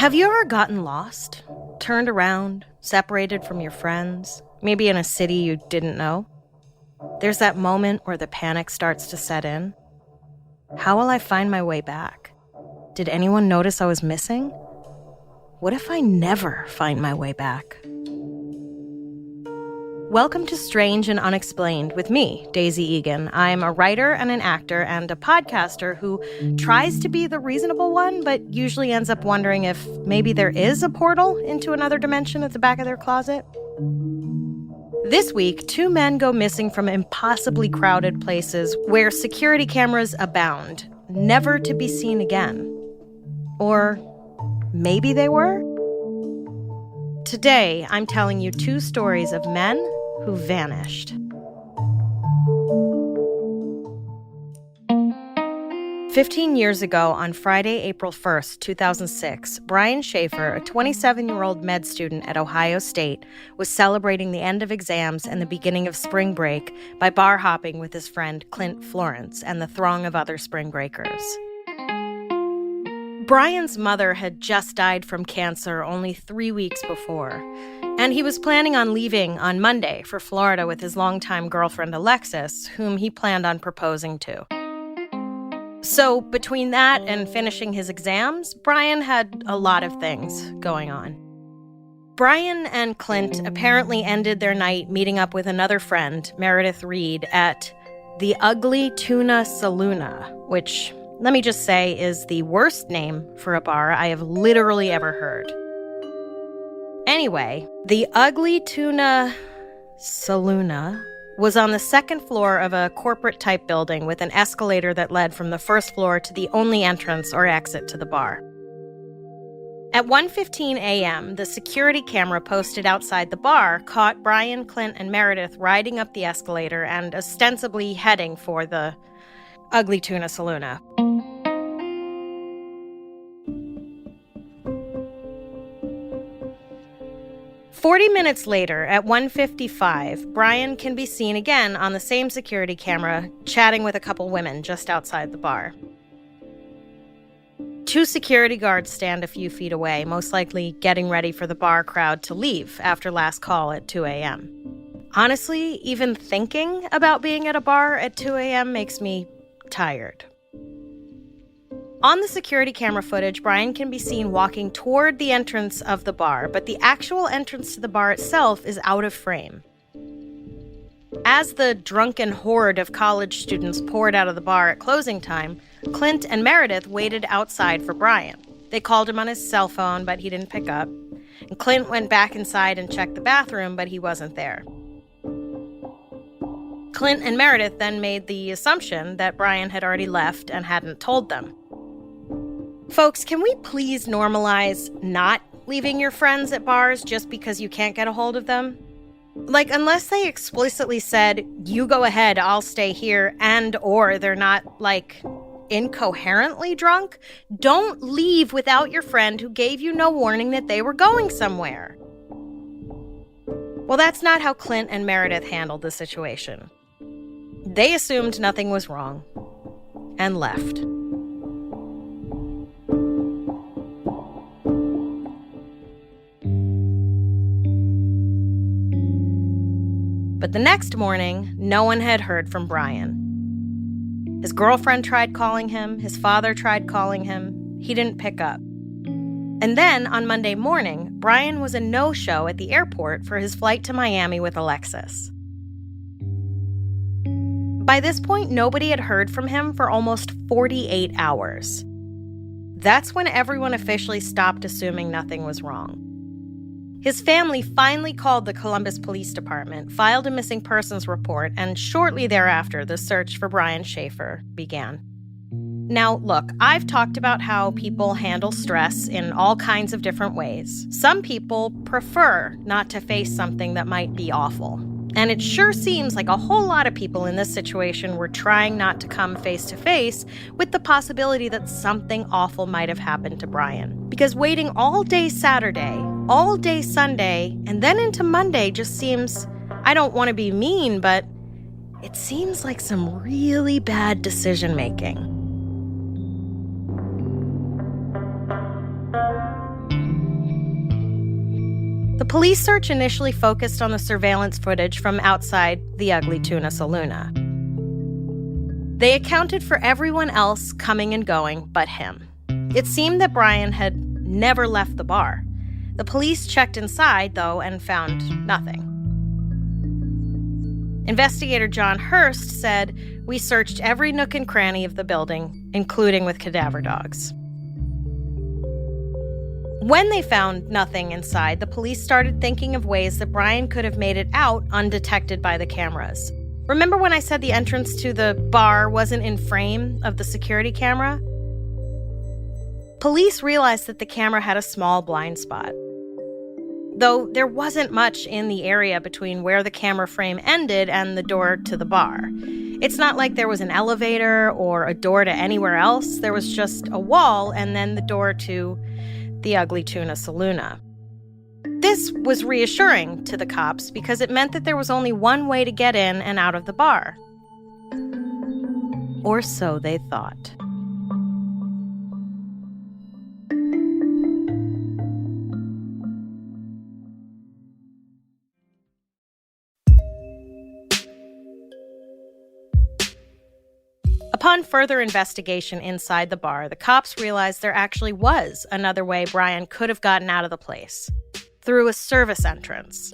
Have you ever gotten lost? Turned around, separated from your friends, maybe in a city you didn't know? There's that moment where the panic starts to set in. How will I find my way back? Did anyone notice I was missing? What if I never find my way back? Welcome to Strange and Unexplained with me, Daisy Egan. I'm a writer and an actor and a podcaster who tries to be the reasonable one, but usually ends up wondering if maybe there is a portal into another dimension at the back of their closet. This week, 2 men go missing from impossibly crowded places where security cameras abound, never to be seen again. Or maybe they were? Today, I'm telling you 2 stories of men who vanished. 15 years ago, on Friday, April 1st, 2006, Brian Shaffer, a 27-year-old med student at Ohio State, was celebrating the end of exams and the beginning of spring break by bar hopping with his friend Clint Florence and the throng of other spring breakers. Brian's mother had just died from cancer only 3 weeks before, and he was planning on leaving on Monday for Florida with his longtime girlfriend Alexis, whom he planned on proposing to. So between that and finishing his exams, Brian had a lot of things going on. Brian and Clint apparently ended their night meeting up with another friend, Meredith Reed, at the Ugly Tuna Saloona, which, let me just say, is the worst name for a bar I have literally ever heard. Anyway, the Ugly Tuna Saloona was on the second floor of a corporate-type building with an escalator that led from the first floor to the only entrance or exit to the bar. At 1:15 a.m., the security camera posted outside the bar caught Brian, Clint, and Meredith riding up the escalator and ostensibly heading for the Ugly Tuna Saloona. "40 minutes later, at 1:55, Brian can be seen again on the same security camera, chatting with a couple women just outside the bar. 2 security guards stand a few feet away, most likely getting ready for the bar crowd to leave after last call at 2 a.m. Honestly, even thinking about being at a bar at 2 a.m. makes me tired. On the security camera footage, Brian can be seen walking toward the entrance of the bar, but the actual entrance to the bar itself is out of frame. As the drunken horde of college students poured out of the bar at closing time, Clint and Meredith waited outside for Brian. They called him on his cell phone, but he didn't pick up. And Clint went back inside and checked the bathroom, but he wasn't there. Clint and Meredith then made the assumption that Brian had already left and hadn't told them. Folks, can we please normalize not leaving your friends at bars just because you can't get a hold of them? Like, unless they explicitly said, you go ahead, I'll stay here, and or they're not, like, incoherently drunk, don't leave without your friend who gave you no warning that they were going somewhere. Well, that's not how Clint and Meredith handled the situation. They assumed nothing was wrong and left. But the next morning, no one had heard from Brian. His girlfriend tried calling him. His father tried calling him. He didn't pick up. And then, on Monday morning, Brian was a no-show at the airport for his flight to Miami with Alexis. By this point, nobody had heard from him for almost 48 hours. That's when everyone officially stopped assuming nothing was wrong. His family finally called the Columbus Police Department, filed a missing persons report, and shortly thereafter, the search for Brian Shaffer began. Now, look, I've talked about how people handle stress in all kinds of different ways. Some people prefer not to face something that might be awful. And it sure seems like a whole lot of people in this situation were trying not to come face to face with the possibility that something awful might have happened to Brian. Because waiting all day Saturday, all day Sunday, and then into Monday just seems, I don't want to be mean, but it seems like some really bad decision making. police search initially focused on the surveillance footage from outside the Ugly Tuna Saloona. They accounted for everyone else coming and going but him. It seemed that Brian had never left the bar. The police checked inside, though, and found nothing. Investigator John Hurst said, "We searched every nook and cranny of the building, including with cadaver dogs." When they found nothing inside, the police started thinking of ways that Brian could have made it out undetected by the cameras. Remember when I said the entrance to the bar wasn't in frame of the security camera? Police realized that the camera had a small blind spot. Though there wasn't much in the area between where the camera frame ended and the door to the bar. It's not like there was an elevator or a door to anywhere else. There was just a wall and then the door to the Ugly Tuna Saloona. This was reassuring to the cops because it meant that there was only one way to get in and out of the bar. Or so they thought. Upon further investigation inside the bar, the cops realized there actually was another way Brian could have gotten out of the place, through a service entrance.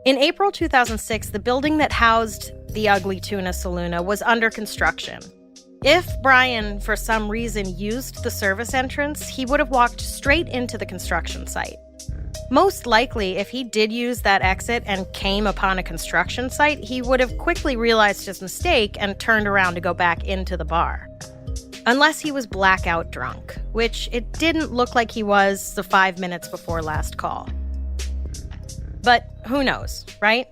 In April 2006, the building that housed the Ugly Tuna Saloona was under construction. If Brian, for some reason, used the service entrance, he would have walked straight into the construction site. Most likely, if he did use that exit and came upon a construction site, he would have quickly realized his mistake and turned around to go back into the bar. Unless he was blackout drunk, which it didn't look like he was the 5 minutes before last call. But who knows, right?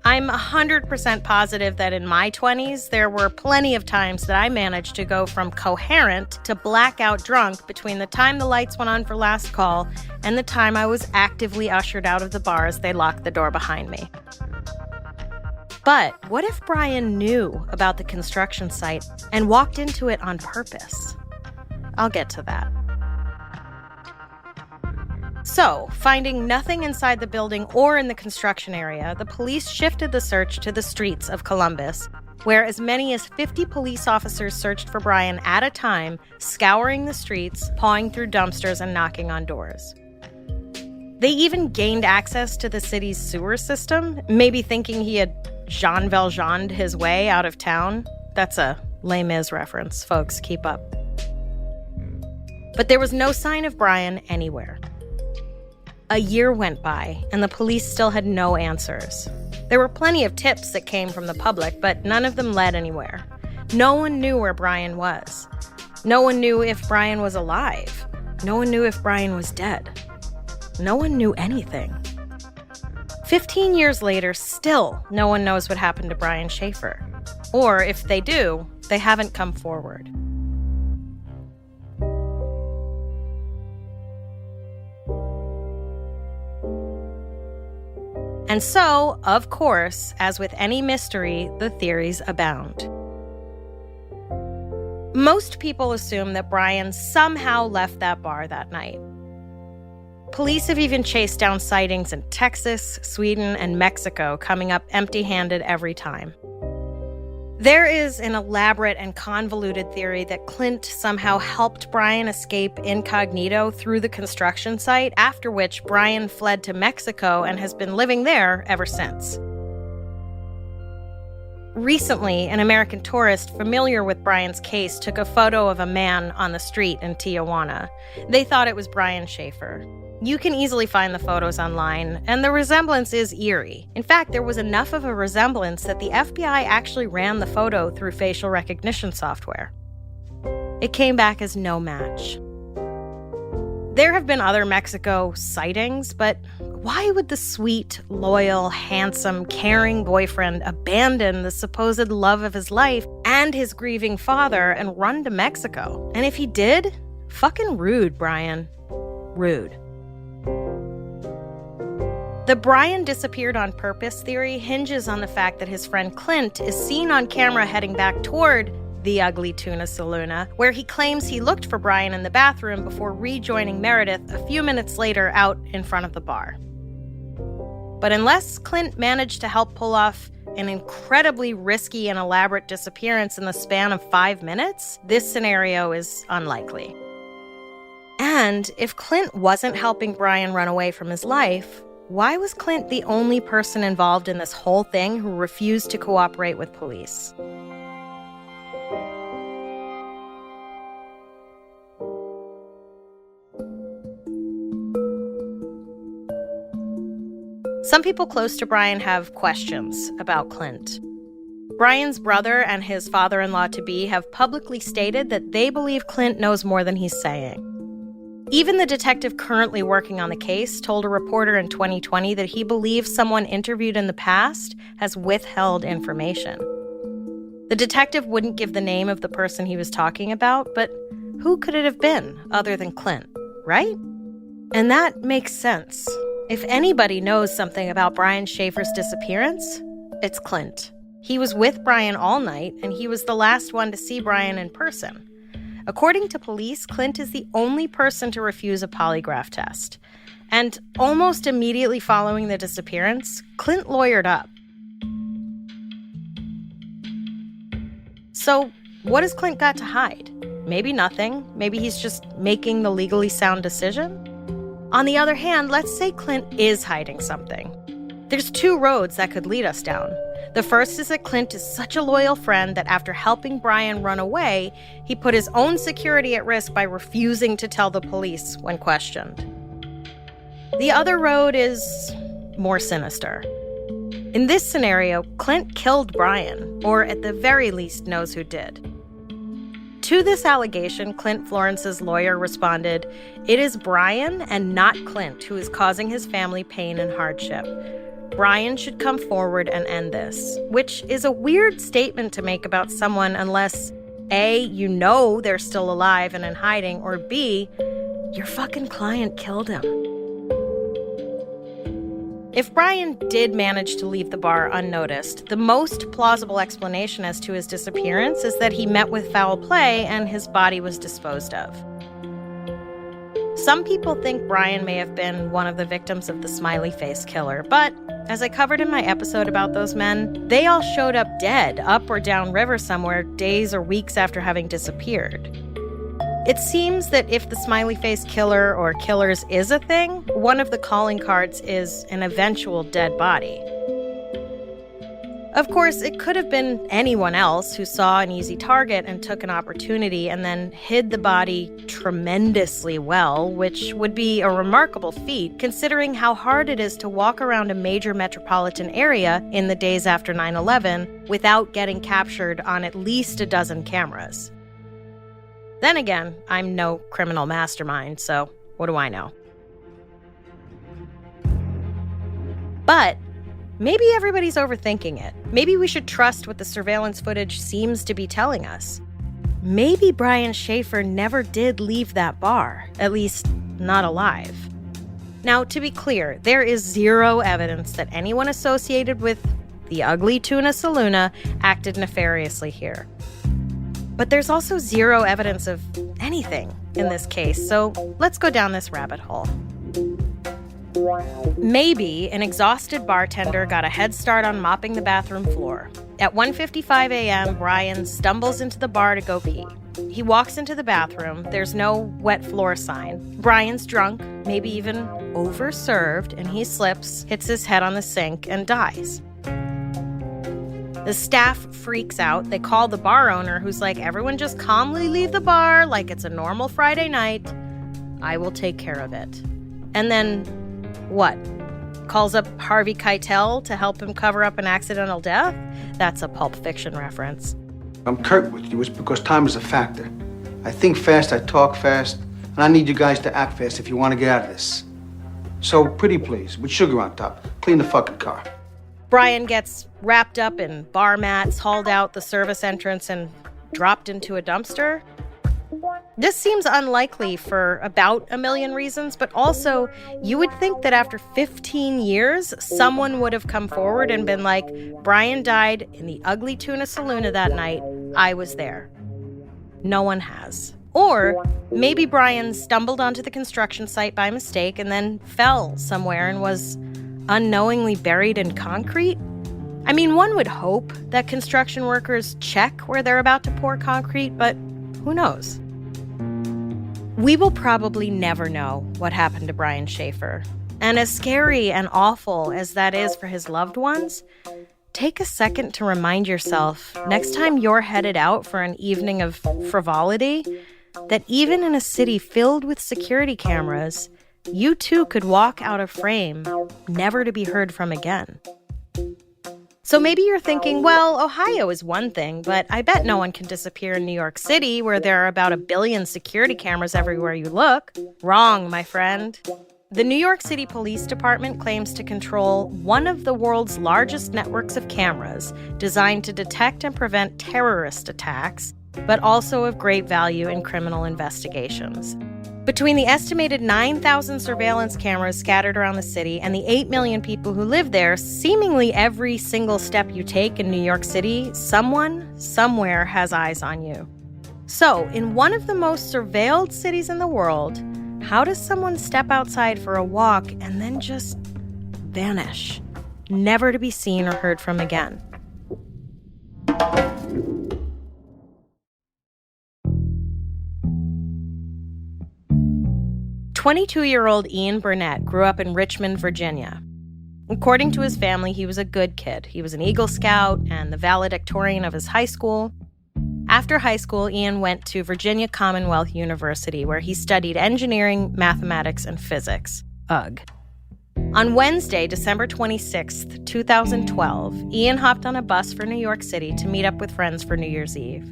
I'm 100% positive that in my 20s, there were plenty of times that I managed to go from coherent to blackout drunk between the time the lights went on for last call and the time I was actively ushered out of the bar as they locked the door behind me. But what if Brian knew about the construction site and walked into it on purpose? I'll get to that. So, finding nothing inside the building or in the construction area, the police shifted the search to the streets of Columbus, where as many as 50 police officers searched for Brian at a time, scouring the streets, pawing through dumpsters, and knocking on doors. They even gained access to the city's sewer system, maybe thinking he had Jean Valjean'd his way out of town. That's a Les Mis reference, folks, keep up. But there was no sign of Brian anywhere. A year went by, and the police still had no answers. There were plenty of tips that came from the public, but none of them led anywhere. No one knew where Brian was. No one knew if Brian was alive. No one knew if Brian was dead. No one knew anything. 15 years later, still no one knows what happened to Brian Shaffer. Or if they do, they haven't come forward. And so, of course, as with any mystery, the theories abound. Most people assume that Brian somehow left that bar that night. Police have even chased down sightings in Texas, Sweden, and Mexico, coming up empty-handed every time. There is an elaborate and convoluted theory that Clint somehow helped Brian escape incognito through the construction site, after which Brian fled to Mexico and has been living there ever since. Recently, an American tourist familiar with Brian's case took a photo of a man on the street in Tijuana. They thought it was Brian Shaffer. You can easily find the photos online, and the resemblance is eerie. In fact, there was enough of a resemblance that the FBI actually ran the photo through facial recognition software. It came back as no match. There have been other Mexico sightings, but why would the sweet, loyal, handsome, caring boyfriend abandon the supposed love of his life and his grieving father and run to Mexico? And if he did, fucking rude, Brian. Rude. The Brian disappeared on purpose theory hinges on the fact that his friend Clint is seen on camera heading back toward the Ugly Tuna Saloona, where he claims he looked for Brian in the bathroom before rejoining Meredith a few minutes later out in front of the bar. But unless Clint managed to help pull off an incredibly risky and elaborate disappearance in the span of 5 minutes, this scenario is unlikely. And if Clint wasn't helping Brian run away from his life, why was Clint the only person involved in this whole thing who refused to cooperate with police? Some people close to Brian have questions about Clint. Brian's brother and his father-in-law-to-be have publicly stated that they believe Clint knows more than he's saying. Even the detective currently working on the case told a reporter in 2020 that he believes someone interviewed in the past has withheld information. The detective wouldn't give the name of the person he was talking about, but who could it have been other than Clint, right? And that makes sense. If anybody knows something about Brian Shaffer's disappearance, it's Clint. He was with Brian all night, and he was the last one to see Brian in person. According to police, Clint is the only person to refuse a polygraph test. And almost immediately following the disappearance, Clint lawyered up. So, what has Clint got to hide? Maybe nothing. Maybe he's just making the legally sound decision? On the other hand, let's say Clint is hiding something. There's 2 roads that could lead us down. The first is that Clint is such a loyal friend that after helping Brian run away, he put his own security at risk by refusing to tell the police when questioned. The other road is more sinister. In this scenario, Clint killed Brian, or at the very least knows who did. To this allegation, Clint Florence's lawyer responded, "It is Brian and not Clint who is causing his family pain and hardship. Brian should come forward and end this," which is a weird statement to make about someone unless A, you know they're still alive and in hiding, or B, your fucking client killed him. If Brian did manage to leave the bar unnoticed, the most plausible explanation as to his disappearance is that he met with foul play and his body was disposed of. Some people think Brian may have been one of the victims of the smiley face killer, but as I covered in my episode about those men, they all showed up dead up or down river somewhere days or weeks after having disappeared. It seems that if the smiley face killer or killers is a thing, one of the calling cards is an eventual dead body. Of course, it could have been anyone else who saw an easy target and took an opportunity and then hid the body tremendously well, which would be a remarkable feat considering how hard it is to walk around a major metropolitan area in the days after 9/11 without getting captured on at least a dozen cameras. Then again, I'm no criminal mastermind, so what do I know? But maybe everybody's overthinking it. Maybe we should trust what the surveillance footage seems to be telling us. Maybe Brian Shaffer never did leave that bar, at least not alive. Now, to be clear, there is zero evidence that anyone associated with the Ugly Tuna Saloona acted nefariously here. But there's also zero evidence of anything in this case, so let's go down this rabbit hole. Maybe an exhausted bartender got a head start on mopping the bathroom floor. At 1:55 a.m., Brian stumbles into the bar to go pee. He walks into the bathroom. There's no wet floor sign. Brian's drunk, maybe even overserved, and he slips, hits his head on the sink, and dies. The staff freaks out. They call the bar owner, who's like, "Everyone just calmly leave the bar like it's a normal Friday night. I will take care of it." And then, what? Calls up Harvey Keitel to help him cover up an accidental death? That's a Pulp Fiction reference. I'm curt with you. It's because time is a factor. I think fast, I talk fast, and I need you guys to act fast if you want to get out of this. So, pretty please, with sugar on top, clean the fucking car. Brian gets wrapped up in bar mats, hauled out the service entrance, and dropped into a dumpster. This seems unlikely for about a million reasons, but also you would think that after 15 years, someone would have come forward and been like, "Brian died in the Ugly Tuna Saloona that night. I was there. No one has. Or maybe Brian stumbled onto the construction site by mistake and then fell somewhere and was unknowingly buried in concrete. I mean, one would hope that construction workers check where they're about to pour concrete, but who knows? We will probably never know what happened to Brian Shaffer. And as scary and awful as that is for his loved ones, take a second to remind yourself, next time you're headed out for an evening of frivolity, that even in a city filled with security cameras, you too could walk out of frame, never to be heard from again. So maybe you're thinking, well, Ohio is one thing, but I bet no one can disappear in New York City where there are about 1 billion security cameras everywhere you look. Wrong, my friend. The New York City Police Department claims to control one of the world's largest networks of cameras designed to detect and prevent terrorist attacks, but also of great value in criminal investigations. Between the estimated 9,000 surveillance cameras scattered around the city and the 8 million people who live there, seemingly every single step you take in New York City, someone, somewhere has eyes on you. So, in one of the most surveilled cities in the world, how does someone step outside for a walk and then just vanish, never to be seen or heard from again? "22-year-old Ian Burnet grew up in Richmond, Virginia. According to his family, he was a good kid. He was an Eagle Scout and the valedictorian of his high school. After high school, Ian went to Virginia Commonwealth University, where he studied engineering, mathematics, and physics. Ugh. On Wednesday, December 26th, 2012, Ian hopped on a bus for New York City to meet up with friends for New Year's Eve.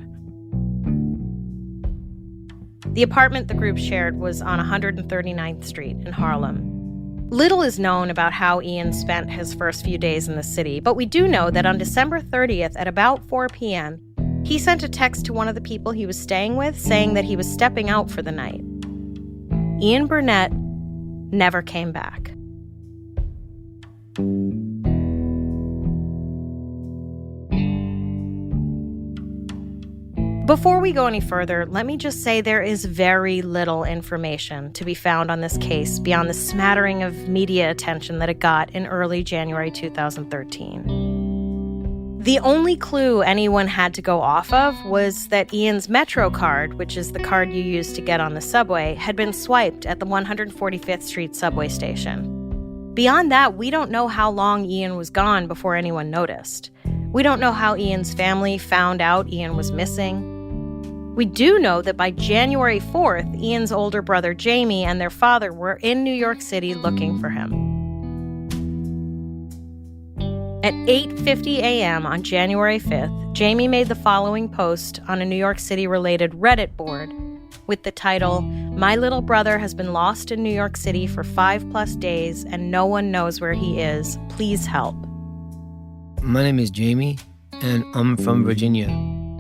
The apartment the group shared was on 139th Street in Harlem. Little is known about how Ian spent his first few days in the city, but we do know that on December 30th at about 4 p.m., he sent a text to one of the people he was staying with saying that he was stepping out for the night. Ian Burnet never came back. Before we go any further, let me just say there is very little information to be found on this case beyond the smattering of media attention that it got in early January 2013. The only clue anyone had to go off of was that Ian's Metro card, which is the card you use to get on the subway, had been swiped at the 145th Street subway station. Beyond that, we don't know how long Ian was gone before anyone noticed. We don't know how Ian's family found out Ian was missing. We do know that by January 4th, Ian's older brother Jamie and their father were in New York City looking for him. At 8:50 a.m. on January 5th, Jamie made the following post on a New York City-related Reddit board with the title, "My little brother has been lost in New York City for 5+ days and no one knows where he is. Please help." My name is Jamie, and I'm from Virginia.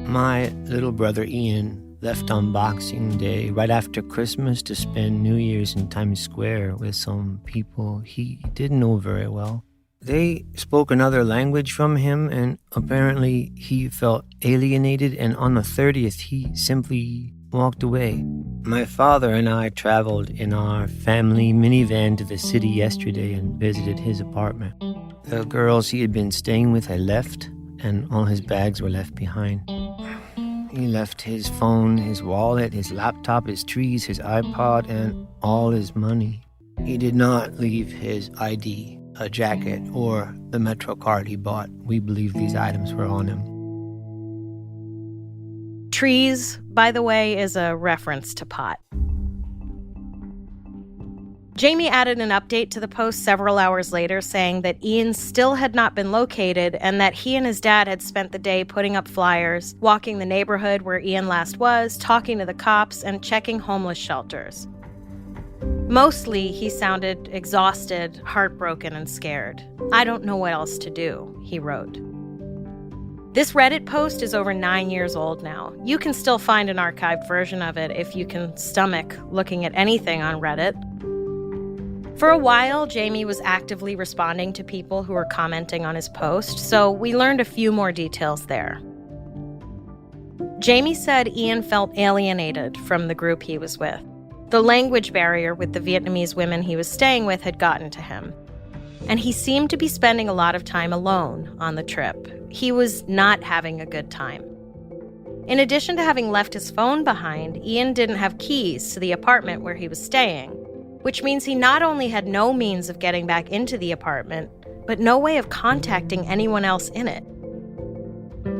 My little brother Ian left on Boxing Day right after Christmas to spend New Year's in Times Square with some people he didn't know very well. They spoke another language from him, and apparently he felt alienated, and on the 30th he simply walked away. My father and I traveled in our family minivan to the city yesterday and visited his apartment. The girls he had been staying with had left, and all his bags were left behind. He left his phone, his wallet, his laptop, his trees, his iPod, and all his money. He did not leave his ID, a jacket, or the Metro card he bought. We believe these items were on him. Trees, by the way, is a reference to pot. Jamie added an update to the post several hours later saying that Ian still had not been located and that he and his dad had spent the day putting up flyers, walking the neighborhood where Ian last was, talking to the cops, and checking homeless shelters. Mostly, he sounded exhausted, heartbroken, and scared. "I don't know what else to do," he wrote. This Reddit post is over 9 years old now. You can still find an archived version of it if you can stomach looking at anything on Reddit. For a while, Jamie was actively responding to people who were commenting on his post, so we learned a few more details there. Jamie said Ian felt alienated from the group he was with. The language barrier with the Vietnamese women he was staying with had gotten to him. And he seemed to be spending a lot of time alone on the trip. He was not having a good time. In addition to having left his phone behind, Ian didn't have keys to the apartment where he was staying, which means he not only had no means of getting back into the apartment, but no way of contacting anyone else in it.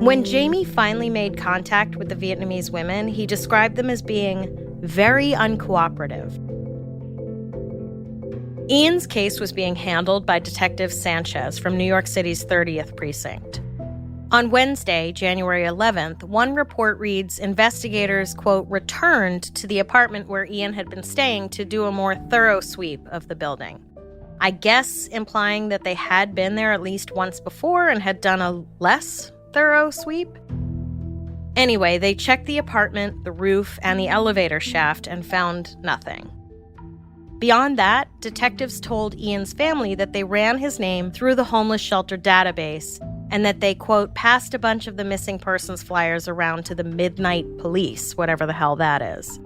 When Jamie finally made contact with the Vietnamese women, he described them as being very uncooperative. Ian's case was being handled by Detective Sanchez from New York City's 30th Precinct. On Wednesday, January 11th, one report reads investigators, quote, returned to the apartment where Ian had been staying to do a more thorough sweep of the building. I guess implying that they had been there at least once before and had done a less thorough sweep. Anyway, they checked the apartment, the roof, and the elevator shaft and found nothing. Beyond that, detectives told Ian's family that they ran his name through the homeless shelter database and that they, quote, passed a bunch of the missing persons flyers around to the midnight police, whatever the hell that is.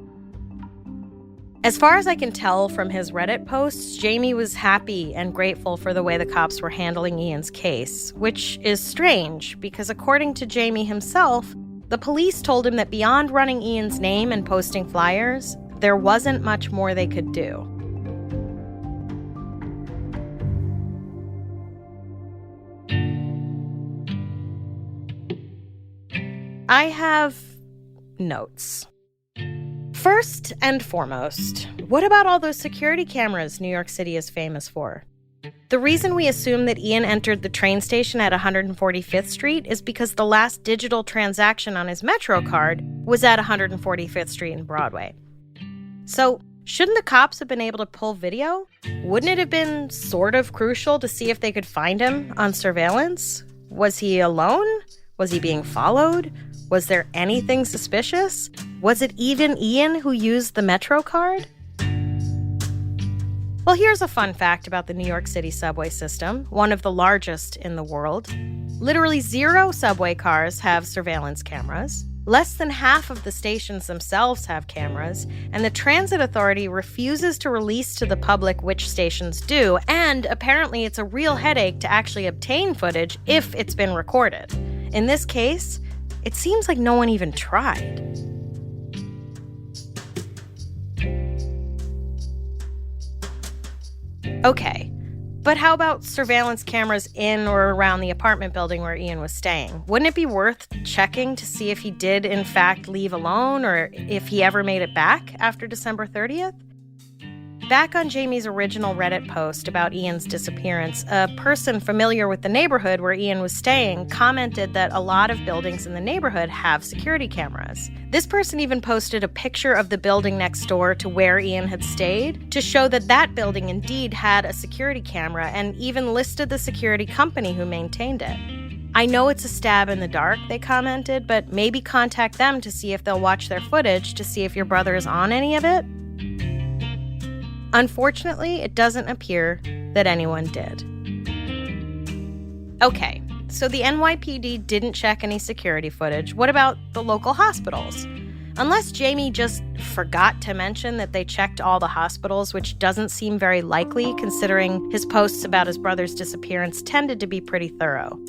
As far as I can tell from his Reddit posts, Jamie was happy and grateful for the way the cops were handling Ian's case, which is strange because according to Jamie himself, the police told him that beyond running Ian's name and posting flyers, there wasn't much more they could do. I have notes. First and foremost, what about all those security cameras New York City is famous for? The reason we assume that Ian entered the train station at 145th Street is because the last digital transaction on his Metro card was at 145th Street and Broadway. So, shouldn't the cops have been able to pull video? Wouldn't it have been sort of crucial to see if they could find him on surveillance? Was he alone? Was he being followed? Was there anything suspicious? Was it even Ian who used the Metro card? Well, here's a fun fact about the New York City subway system, one of the largest in the world. Literally 0 subway cars have surveillance cameras. Less than half of the stations themselves have cameras, and the Transit Authority refuses to release to the public which stations do, and apparently it's a real headache to actually obtain footage if it's been recorded. In this case, it seems like no one even tried. Okay, but how about surveillance cameras in or around the apartment building where Ian was staying? Wouldn't it be worth checking to see if he did in fact leave alone or if he ever made it back after December 30th? Back on Jamie's original Reddit post about Ian's disappearance, a person familiar with the neighborhood where Ian was staying commented that a lot of buildings in the neighborhood have security cameras. This person even posted a picture of the building next door to where Ian had stayed to show that that building indeed had a security camera and even listed the security company who maintained it. I know it's a stab in the dark, they commented, but maybe contact them to see if they'll watch their footage to see if your brother is on any of it. Unfortunately, it doesn't appear that anyone did. Okay, so the NYPD didn't check any security footage. What about the local hospitals? Unless Jamie just forgot to mention that they checked all the hospitals, which doesn't seem very likely considering his posts about his brother's disappearance tended to be pretty thorough.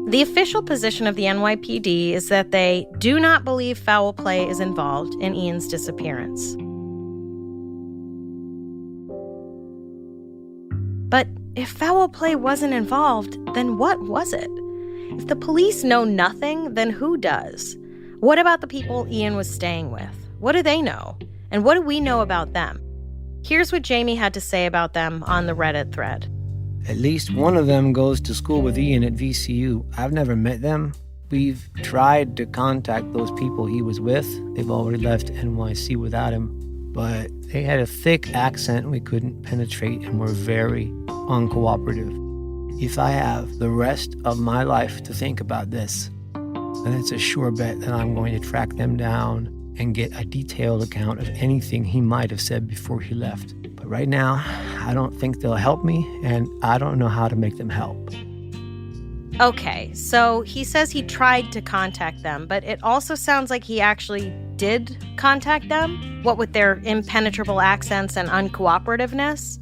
The official position of the NYPD is that they do not believe foul play is involved in Ian's disappearance. But if foul play wasn't involved, then what was it? If the police know nothing, then who does? What about the people Ian was staying with? What do they know? And what do we know about them? Here's what Jamie had to say about them on the Reddit thread. At least one of them goes to school with Ian at VCU. I've never met them. We've tried to contact those people he was with. They've already left NYC without him. But they had a thick accent we couldn't penetrate and were very uncooperative. If I have the rest of my life to think about this, then it's a sure bet that I'm going to track them down and get a detailed account of anything he might have said before he left. But right now, I don't think they'll help me, and I don't know how to make them help. Okay, so he says he tried to contact them, but it also sounds like he actually did contact them, what with their impenetrable accents and uncooperativeness.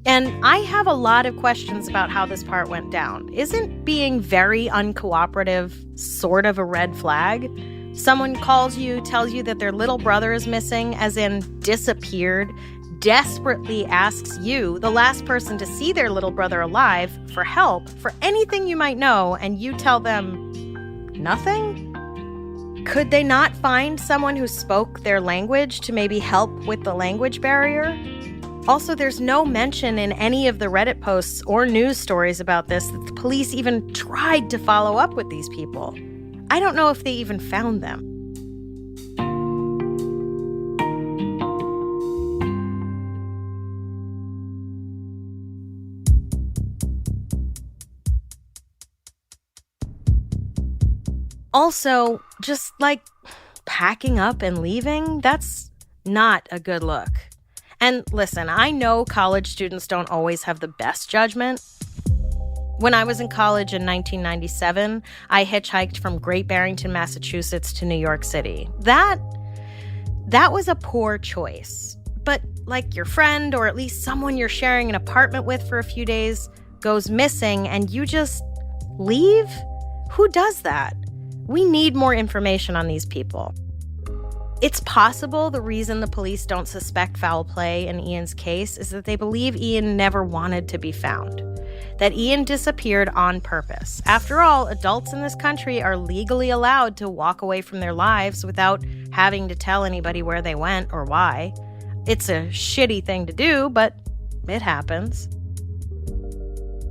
And I have a lot of questions about how this part went down. Isn't being very uncooperative sort of a red flag? Someone calls you, tells you that their little brother is missing, as in disappeared, desperately asks you, the last person to see their little brother alive, for help, for anything you might know, and you tell them nothing? Could they not find someone who spoke their language to maybe help with the language barrier? Also, there's no mention in any of the Reddit posts or news stories about this that the police even tried to follow up with these people. I don't know if they even found them. Also, just like packing up and leaving, that's not a good look. And listen, I know college students don't always have the best judgment. When I was in college in 1997, I hitchhiked from Great Barrington, Massachusetts to New York City. That was a poor choice. But like your friend, or at least someone you're sharing an apartment with for a few days, goes missing and you just leave? Who does that? We need more information on these people. It's possible the reason the police don't suspect foul play in Ian's case is that they believe Ian never wanted to be found, that Ian disappeared on purpose. After all, adults in this country are legally allowed to walk away from their lives without having to tell anybody where they went or why. It's a shitty thing to do, but it happens.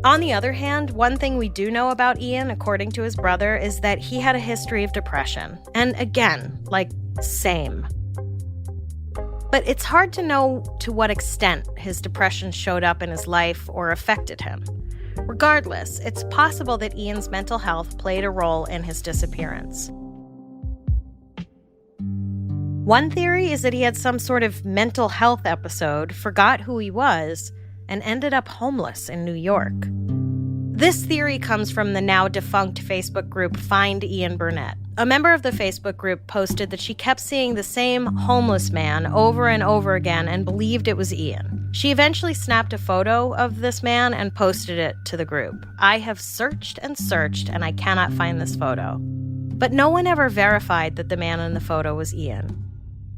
On the other hand, one thing we do know about Ian, according to his brother, is that he had a history of depression. And again, same. But it's hard to know to what extent his depression showed up in his life or affected him. Regardless, it's possible that Ian's mental health played a role in his disappearance. One theory is that he had some sort of mental health episode, forgot who he was, and ended up homeless in New York. This theory comes from the now defunct Facebook group Find Ian Burnet. A member of the Facebook group posted that she kept seeing the same homeless man over and over again and believed it was Ian. She eventually snapped a photo of this man and posted it to the group. I have searched and searched and I cannot find this photo. But no one ever verified that the man in the photo was Ian.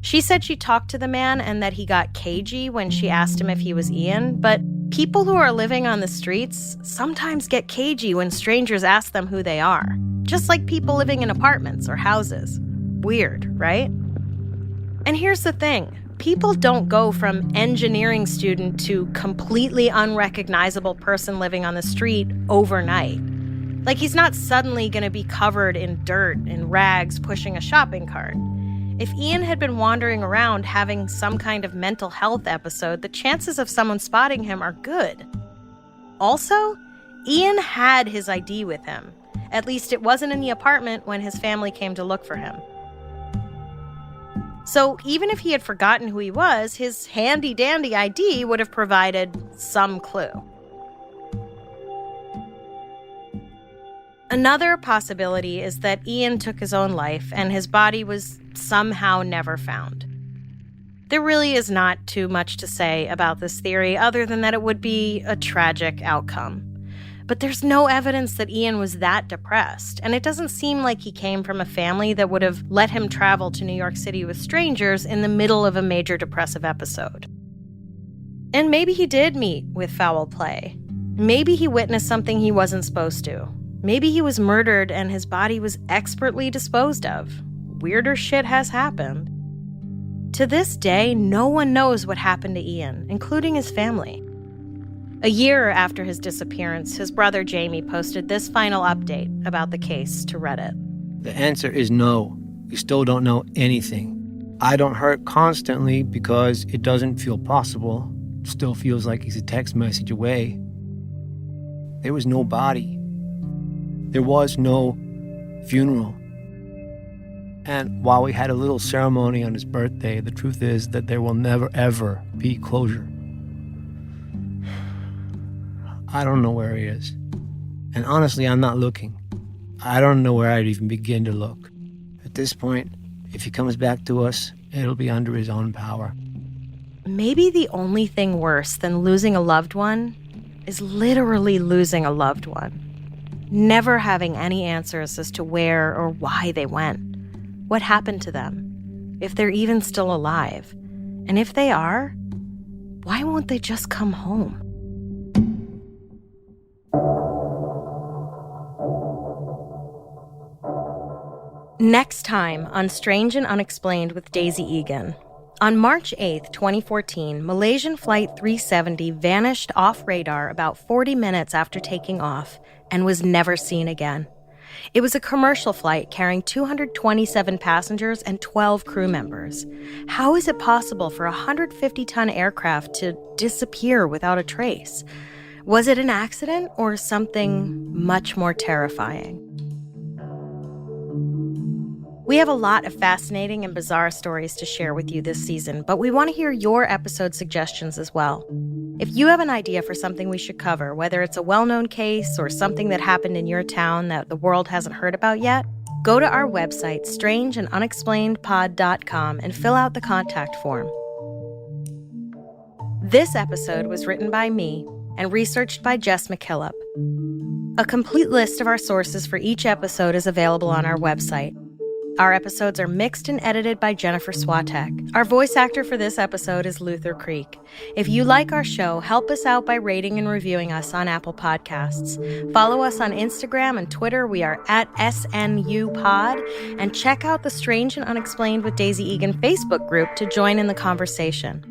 She said she talked to the man and that he got cagey when she asked him if he was Ian, but people who are living on the streets sometimes get cagey when strangers ask them who they are. Just like people living in apartments or houses. Weird, right? And here's the thing. People don't go from engineering student to completely unrecognizable person living on the street overnight. He's not suddenly going to be covered in dirt and rags pushing a shopping cart. If Ian had been wandering around having some kind of mental health episode, the chances of someone spotting him are good. Also, Ian had his ID with him. At least it wasn't in the apartment when his family came to look for him. So even if he had forgotten who he was, his handy-dandy ID would have provided some clue. Another possibility is that Ian took his own life and his body was somehow never found. There really is not too much to say about this theory other than that it would be a tragic outcome. But there's no evidence that Ian was that depressed, and it doesn't seem like he came from a family that would have let him travel to New York City with strangers in the middle of a major depressive episode. And maybe he did meet with foul play. Maybe he witnessed something he wasn't supposed to. Maybe he was murdered and his body was expertly disposed of. Weirder shit has happened. To this day, no one knows what happened to Ian, including his family. A year after his disappearance, his brother Jamie posted this final update about the case to Reddit. The answer is no. We still don't know anything. I don't hurt constantly because it doesn't feel possible. It still feels like he's a text message away. There was no body. There was no funeral. And while we had a little ceremony on his birthday, the truth is that there will never, ever be closure. I don't know where he is. And honestly, I'm not looking. I don't know where I'd even begin to look. At this point, if he comes back to us, it'll be under his own power. Maybe the only thing worse than losing a loved one is literally losing a loved one. Never having any answers as to where or why they went. What happened to them? If they're even still alive. And if they are, why won't they just come home? Next time on Strange and Unexplained with Daisy Egan. On March 8th, 2014, Malaysian Flight 370 vanished off radar about 40 minutes after taking off and was never seen again. It was a commercial flight carrying 227 passengers and 12 crew members. How is it possible for a 150-ton aircraft to disappear without a trace? Was it an accident or something much more terrifying? We have a lot of fascinating and bizarre stories to share with you this season, but we want to hear your episode suggestions as well. If you have an idea for something we should cover, whether it's a well-known case or something that happened in your town that the world hasn't heard about yet, go to our website, strangeandunexplainedpod.com, and fill out the contact form. This episode was written by me and researched by Jess McKillop. A complete list of our sources for each episode is available on our website. Our episodes are mixed and edited by Jennifer Swatek. Our voice actor for this episode is Luther Creek. If you like our show, help us out by rating and reviewing us on Apple Podcasts. Follow us on Instagram and Twitter. We are at SNUpod. And check out the Strange and Unexplained with Daisy Egan Facebook group to join in the conversation.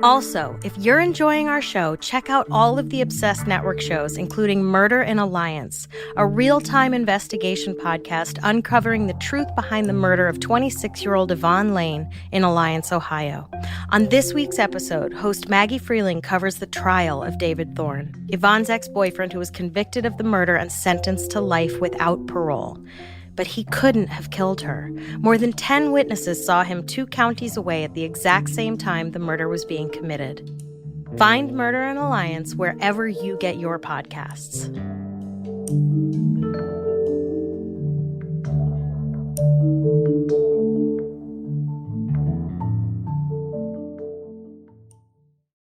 Also, if you're enjoying our show, check out all of the Obsessed Network shows, including Murder in Alliance, a real-time investigation podcast uncovering the truth behind the murder of 26-year-old Yvonne Lane in Alliance, Ohio. On this week's episode, host Maggie Freeling covers the trial of David Thorne, Yvonne's ex-boyfriend who was convicted of the murder and sentenced to life without parole. But he couldn't have killed her. More than 10 witnesses saw him 2 counties away at the exact same time the murder was being committed. Find Murder in Alliance wherever you get your podcasts.